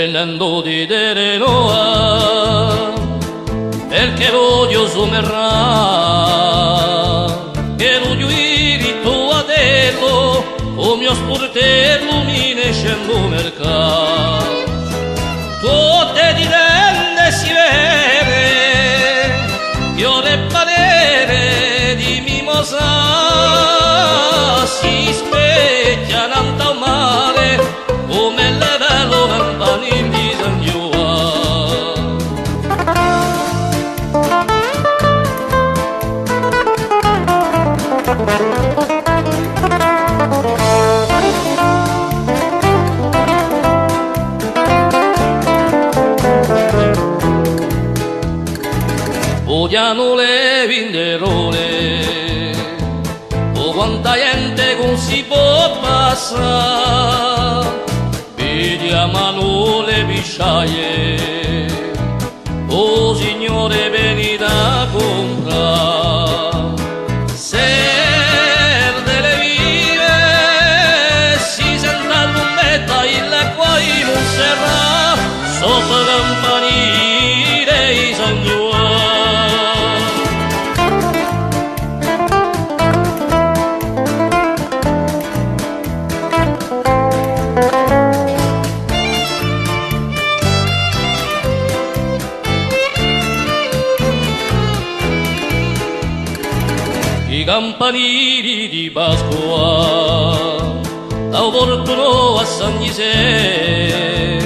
venendo di Terenoa, perché l'odio somerrà, che l'odio irito adello, o mio sportello mi ne scendo mercato. Tutte di rende si vede, fiore parere di mimosa, si specchia nanta mare, come le velo campani di San odiano le vinderole, o quanta gente non si può passare, vediamo le pisciaie, o signore venite a comprare, se delle vive si sente l'ummetta, il quai non serrà, sopra campanile i signori. I campanili di Pasqua portano a San Gisè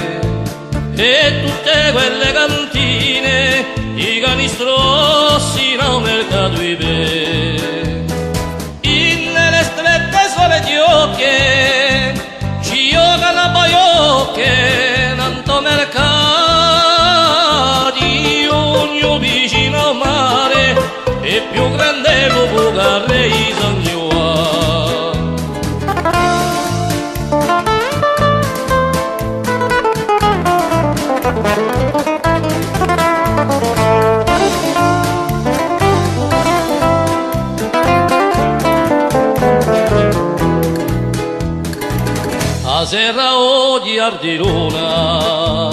e tutte quelle cantine i canistrossi nel mercato di pe. In le strette sole di occhie ci giocano paiocche nanto mercati ognuno vicino al mare e più grande lo può carre i San a serra o di Ardirona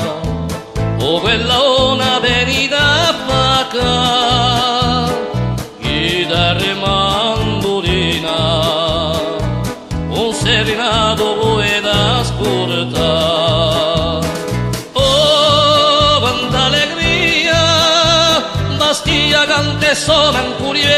o quella ona venita a Pacca chitarra mandolina un serenato poeta ascolta oh quanta allegria bastia cante sona in curie